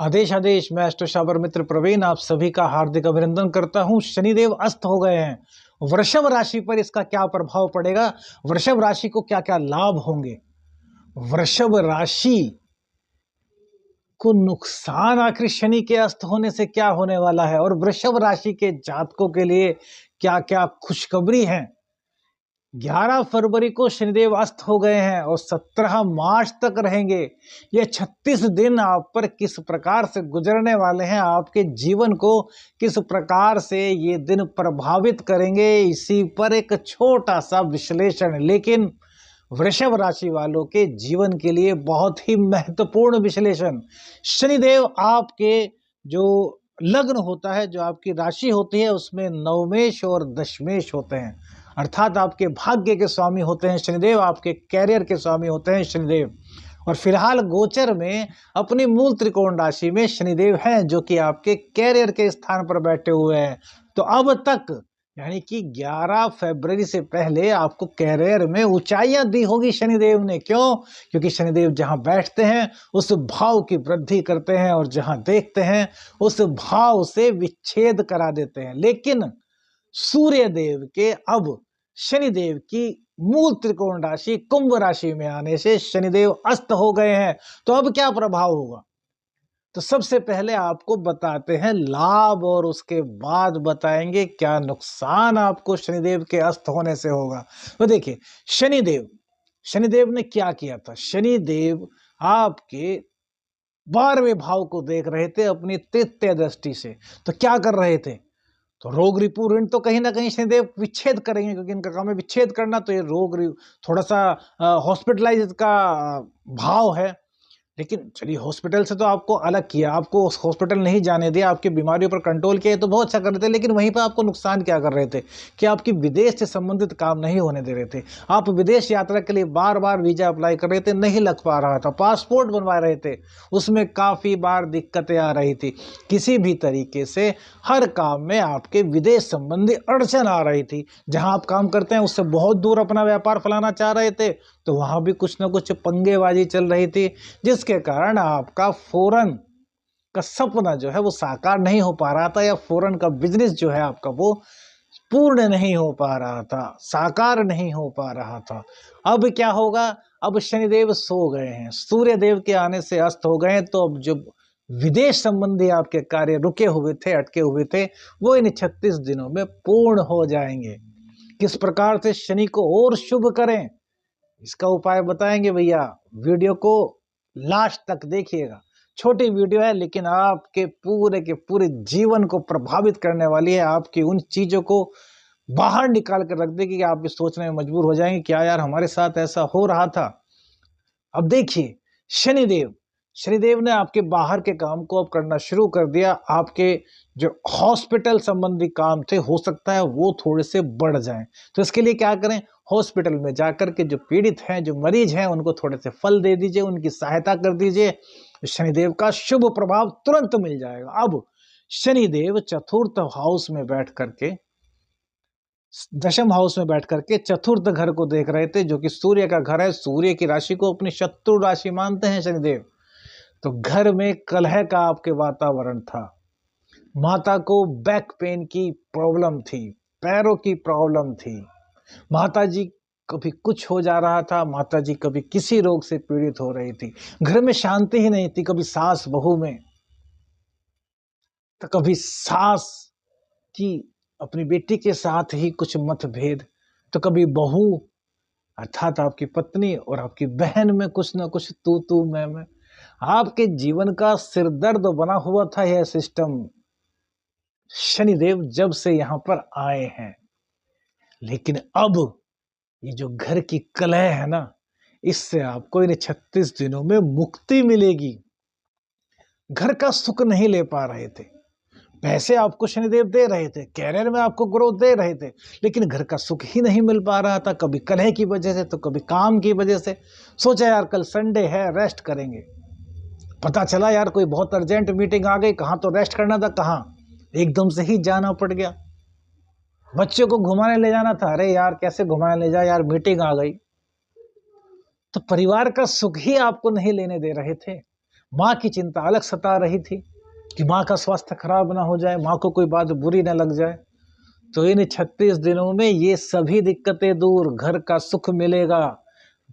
आदेश आदेश। मैं अष्टसावर मित्र प्रवीण आप सभी का हार्दिक अभिनंदन करता हूं। शनिदेव अस्त हो गए हैं। वृषभ राशि पर इसका क्या प्रभाव पड़ेगा, वृषभ राशि को क्या क्या लाभ होंगे, वृषभ राशि को नुकसान आखिर शनि के अस्त होने से क्या होने वाला है, और वृषभ राशि के जातकों के लिए क्या क्या खुशखबरी है। 11 फरवरी को शनिदेव अस्त हो गए हैं और 17 मार्च तक रहेंगे। ये 36 दिन आप पर किस प्रकार से गुजरने वाले हैं, आपके जीवन को किस प्रकार से ये दिन प्रभावित करेंगे, इसी पर एक छोटा सा विश्लेषण, लेकिन वृषभ राशि वालों के जीवन के लिए बहुत ही महत्वपूर्ण विश्लेषण। शनिदेव आपके जो लग्न होता है, जो आपकी राशि होती है, उसमें नवमेश और दशमेश होते हैं, अर्थात आपके भाग्य के स्वामी होते हैं शनिदेव, आपके कैरियर के स्वामी होते हैं शनिदेव। और फिलहाल गोचर में अपनी मूल त्रिकोण राशि में शनिदेव हैं, जो कि आपके कैरियर के स्थान पर बैठे हुए हैं। तो अब तक यानी कि 11 फरवरी से पहले आपको कैरियर में ऊंचाइयां दी होगी शनिदेव ने। क्यों? क्योंकि शनिदेव जहां बैठते हैं उस भाव की वृद्धि करते हैं, और जहां देखते हैं उस भाव से विच्छेद करा देते हैं। लेकिन सूर्य देव के अब शनिदेव की मूल त्रिकोण राशि कुंभ राशि में आने से शनिदेव अस्त हो गए हैं। तो अब क्या प्रभाव होगा, तो सबसे पहले आपको बताते हैं लाभ, और उसके बाद बताएंगे क्या नुकसान आपको शनिदेव के अस्त होने से होगा। तो देखिए, शनिदेव ने क्या किया था। शनिदेव आपके 12वें भाव को देख रहे थे अपनी तृतीय दृष्टि से। तो क्या कर रहे थे, तो रोग रिपू ऋण तो कहीं ना कहीं शनिदेव विच्छेद करेंगे, क्योंकि इनका काम है विच्छेद करना। तो ये थोड़ा सा हॉस्पिटलाइज का भाव है। लेकिन चलिए, हॉस्पिटल से तो आपको अलग किया, आपको हॉस्पिटल नहीं जाने दिया, आपकी बीमारियों पर कंट्रोल किया, तो बहुत अच्छा कर रहे थे। लेकिन वहीं पर आपको नुकसान क्या कर रहे थे कि आपकी विदेश से संबंधित काम नहीं होने दे रहे थे। आप विदेश यात्रा के लिए बार बार वीजा अप्लाई कर रहे थे, नहीं लग पा रहा था। पासपोर्ट बनवा रहे थे, उसमें काफ़ी बार दिक्कतें आ रही थी। किसी भी तरीके से हर काम में आपके विदेश संबंधी अड़चन आ रही थी। जहां आप काम करते हैं उससे बहुत दूर अपना व्यापार फैलाना चाह रहे थे, तो वहां भी कुछ ना कुछ पंगेबाजी चल रही थी, जिसके कारण आपका फॉरेन का सपना जो है वो साकार नहीं हो पा रहा था, या फॉरेन का बिजनेस जो है आपका वो पूर्ण नहीं हो पा रहा था, साकार नहीं हो पा रहा था। अब क्या होगा, अब शनिदेव सो गए हैं, सूर्य देव के आने से अस्त हो गए हैं। तो अब जो विदेश संबंधी आपके कार्य रुके हुए थे, अटके हुए थे, वो इन 36 दिनों में पूर्ण हो जाएंगे। किस प्रकार से शनि को और शुभ करें, इसका उपाय बताएंगे भैया। वीडियो को लास्ट तक देखिएगा। छोटी वीडियो है, लेकिन आपके पूरे के पूरे जीवन को प्रभावित करने वाली है। आपकी उन चीजों को बाहर निकाल कर रख देगी कि आप भी सोचने में मजबूर हो जाएंगे, क्या यार हमारे साथ ऐसा हो रहा था। अब देखिए, शनिदेव ने आपके बाहर के काम को अब करना शुरू कर दिया। आपके जो हॉस्पिटल संबंधी काम थे, हो सकता है वो थोड़े से बढ़ जाएं। तो इसके लिए क्या करें, हॉस्पिटल में जाकर के जो पीड़ित हैं, जो मरीज हैं, उनको थोड़े से फल दे दीजिए, उनकी सहायता कर दीजिए। शनिदेव का शुभ प्रभाव तुरंत मिल जाएगा। अब शनिदेव चतुर्थ हाउस में बैठ करके, दशम हाउस में बैठ करके चतुर्थ घर को देख रहे थे, जो कि सूर्य का घर है। सूर्य की राशि को अपनी शत्रु राशि मानते हैं शनिदेव। तो घर में कलह का आपके वातावरण था। माता को बैक पेन की प्रॉब्लम थी, पैरों की प्रॉब्लम थी। माता जी कभी कुछ हो जा रहा था, माता जी कभी किसी रोग से पीड़ित हो रही थी। घर में शांति ही नहीं थी, कभी सास बहू में, तो कभी सास की अपनी बेटी के साथ ही कुछ मतभेद, तो कभी बहू अर्थात आपकी पत्नी और आपकी बहन में कुछ ना कुछ तू मैं। आपके जीवन का सिरदर्द बना हुआ था यह सिस्टम। शनिदेव जब से यहां पर आए हैं, लेकिन अब ये जो घर की कलह है ना, इससे आपको इन 36 दिनों में मुक्ति मिलेगी। घर का सुख नहीं ले पा रहे थे, पैसे आपको शनिदेव दे रहे थे, कैरियर में आपको ग्रोथ दे रहे थे, लेकिन घर का सुख ही नहीं मिल पा रहा था। कभी कलह की वजह से, तो कभी काम की वजह से। सोचा यार कल संडे है, रेस्ट करेंगे। पता चला यार कोई बहुत अर्जेंट मीटिंग आ गई, कहाँ तो रेस्ट करना था, कहाँ एकदम से ही जाना पड़ गया। बच्चों को घुमाने ले जाना था, अरे यार कैसे घुमाने ले जाए यार, मीटिंग आ गई। तो परिवार का सुख ही आपको नहीं लेने दे रहे थे। माँ की चिंता अलग सता रही थी कि माँ का स्वास्थ्य खराब ना हो जाए, माँ को कोई बात बुरी ना लग जाए। तो इन 36 दिनों में ये सभी दिक्कतें दूर, घर का सुख मिलेगा,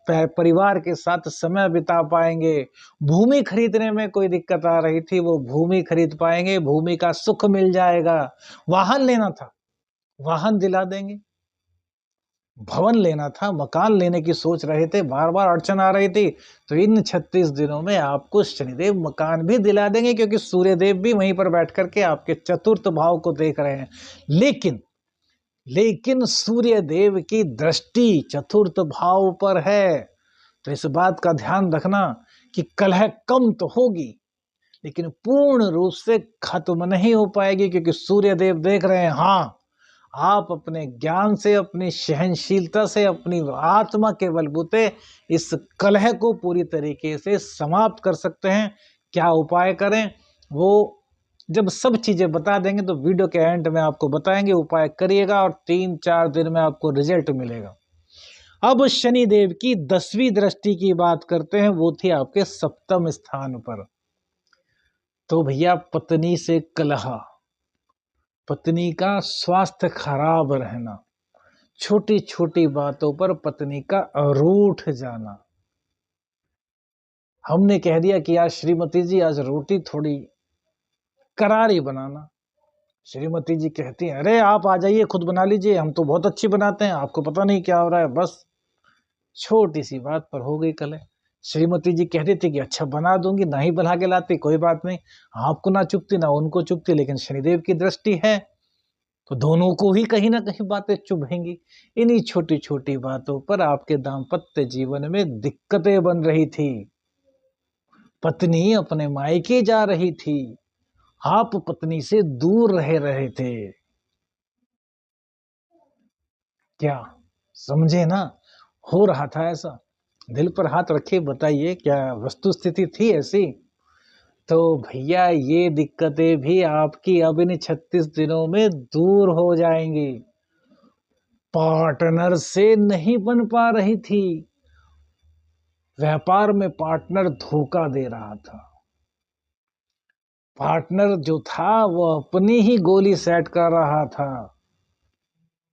परिवार के साथ समय बिता पाएंगे। भूमि खरीदने में कोई दिक्कत आ रही थी, वो भूमि खरीद पाएंगे, भूमि का सुख मिल जाएगा। वाहन लेना था, वाहन दिला देंगे। भवन लेना था, मकान लेने की सोच रहे थे, बार बार अड़चन आ रही थी, तो इन 36 दिनों में आपको शनिदेव मकान भी दिला देंगे, क्योंकि सूर्यदेव भी वहीं पर बैठ करके आपके चतुर्थ भाव को देख रहे हैं। लेकिन सूर्य देव की दृष्टि चतुर्थ भाव पर है, तो इस बात का ध्यान रखना कि कलह कम तो होगी, लेकिन पूर्ण रूप से खत्म नहीं हो पाएगी, क्योंकि सूर्य देव देख रहे हैं हाँ, आप अपने ज्ञान से, अपनी सहनशीलता से, अपनी आत्मा के बलबूते इस कलह को पूरी तरीके से समाप्त कर सकते हैं। क्या उपाय करें, वो जब सब चीजें बता देंगे तो वीडियो के एंड में आपको बताएंगे। उपाय करिएगा और 3-4 दिन में आपको रिजल्ट मिलेगा। अब शनि देव की 10वीं दृष्टि की बात करते हैं, वो थी आपके सप्तम स्थान पर। तो भैया पत्नी से कलह, पत्नी का स्वास्थ्य खराब रहना, छोटी छोटी बातों पर पत्नी का रूठ जाना। हमने कह दिया कि आज श्रीमती जी आज रोटी थोड़ी करारी बनाना, श्रीमती जी कहती हैं अरे आप आ जाइए, खुद बना लीजिए, हम तो बहुत अच्छी बनाते हैं, आपको पता नहीं क्या हो रहा है। बस छोटी सी बात पर हो गई कलह। श्रीमती जी कहती थी कि अच्छा बना दूंगी, ना ही बना के लाती कोई बात नहीं, आपको ना चुभती ना उनको चुभती, लेकिन शनिदेव की दृष्टि है तो दोनों को ही कहीं ना कहीं बातें चुभेंगी। इन्हीं छोटी छोटी बातों पर आपके दाम्पत्य जीवन में दिक्कतें बन रही थी। पत्नी अपने मायके जा रही थी, आप पत्नी से दूर रह रहे थे। क्या समझे ना, हो रहा था ऐसा। दिल पर हाथ रखे बताइए, क्या वस्तु स्थिति थी ऐसी? तो भैया ये दिक्कतें भी आपकी अब इन 36 दिनों में दूर हो जाएंगी। पार्टनर से नहीं बन पा रही थी, व्यापार में पार्टनर धोखा दे रहा था, पार्टनर जो था वो अपनी ही गोली सेट कर रहा था।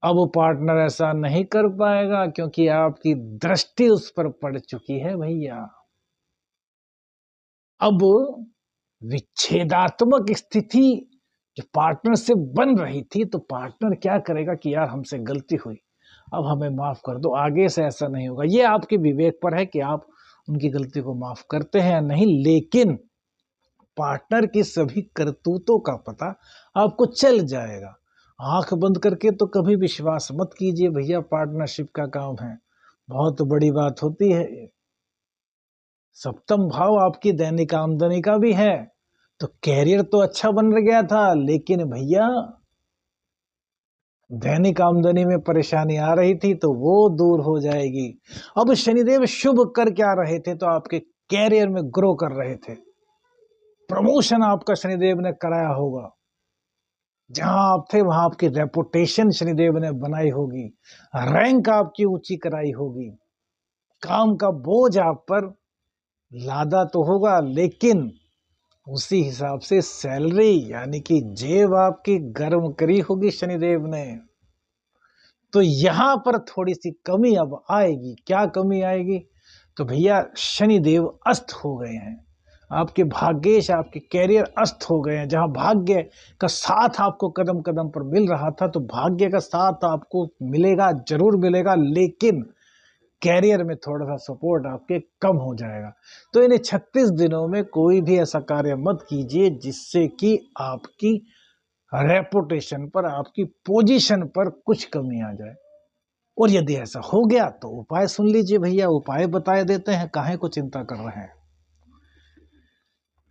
अब वो पार्टनर ऐसा नहीं कर पाएगा, क्योंकि आपकी दृष्टि उस पर पड़ चुकी है भैया। अब विच्छेदात्मक स्थिति जो पार्टनर से बन रही थी, तो पार्टनर क्या करेगा कि यार हमसे गलती हुई, अब हमें माफ कर दो, आगे से ऐसा नहीं होगा। ये आपके विवेक पर है कि आप उनकी गलती को माफ करते हैं या नहीं, लेकिन पार्टनर की सभी करतूतों का पता आपको चल जाएगा। आंख बंद करके तो कभी विश्वास मत कीजिए भैया, पार्टनरशिप का काम है, बहुत बड़ी बात होती है। सप्तम भाव आपकी दैनिक आमदनी का भी है, तो कैरियर तो अच्छा बन गया था, लेकिन भैया दैनिक आमदनी में परेशानी आ रही थी, तो वो दूर हो जाएगी। अब शनिदेव शुभ कर क्या रहे थे, तो आपके कैरियर में ग्रो कर रहे थे। प्रमोशन आपका शनिदेव ने कराया होगा, जहां आप थे वहां आपकी रेपुटेशन शनिदेव ने बनाई होगी, रैंक आपकी ऊंची कराई होगी, काम का बोझ आप पर लादा तो होगा, लेकिन उसी हिसाब से सैलरी यानी कि जेब आपकी गर्म करी होगी शनिदेव ने। तो यहां पर थोड़ी सी कमी अब आएगी। क्या कमी आएगी? तो भैया शनिदेव अस्त हो गए हैं, आपके भाग्येश, आपके कैरियर अस्त हो गए हैं। जहां भाग्य का साथ आपको कदम कदम पर मिल रहा था, तो भाग्य का साथ आपको मिलेगा, जरूर मिलेगा, लेकिन कैरियर में थोड़ा सा सपोर्ट आपके कम हो जाएगा। तो इन 36 दिनों में कोई भी ऐसा कार्य मत कीजिए जिससे कि आपकी रेपुटेशन पर, आपकी पोजीशन पर कुछ कमी आ जाए। और यदि ऐसा हो गया तो उपाय सुन लीजिए भैया, उपाय बताए देते हैं, काहे को चिंता कर रहे हैं।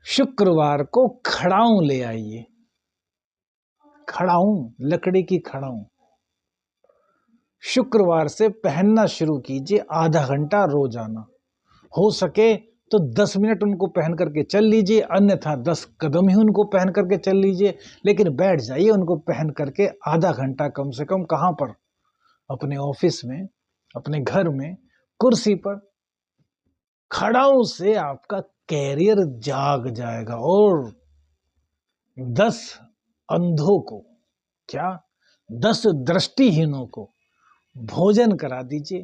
शुक्रवार को खड़ाऊं ले आइए, खड़ाऊं, लकड़ी की खड़ाऊं शुक्रवार से पहनना शुरू कीजिए, आधा घंटा रोजाना। हो सके तो 10 मिनट उनको पहन करके चल लीजिए, अन्यथा 10 कदम ही उनको पहन करके चल लीजिए, लेकिन बैठ जाइए उनको पहन करके आधा घंटा कम से कम। कहां पर? अपने ऑफिस में, अपने घर में, कुर्सी पर। खड़ाऊं से आपका कैरियर जाग जाएगा। और 10 अंधों को, क्या 10 दृष्टिहीनों को भोजन करा दीजिए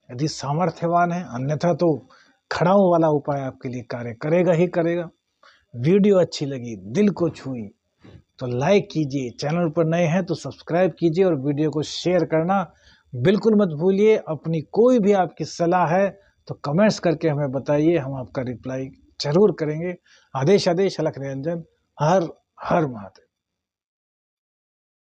यदि सामर्थ्यवान है, अन्यथा तो खड़ाऊ वाला उपाय आपके लिए कार्य करेगा ही करेगा। वीडियो अच्छी लगी, दिल को छुई तो लाइक कीजिए, चैनल पर नए हैं तो सब्सक्राइब कीजिए और वीडियो को शेयर करना बिल्कुल मत भूलिए। अपनी कोई भी आपकी सलाह है तो कमेंट्स करके हमें बताइए, हम आपका रिप्लाई जरूर करेंगे। आदेश अलख निरंजन। हर हर महादेव।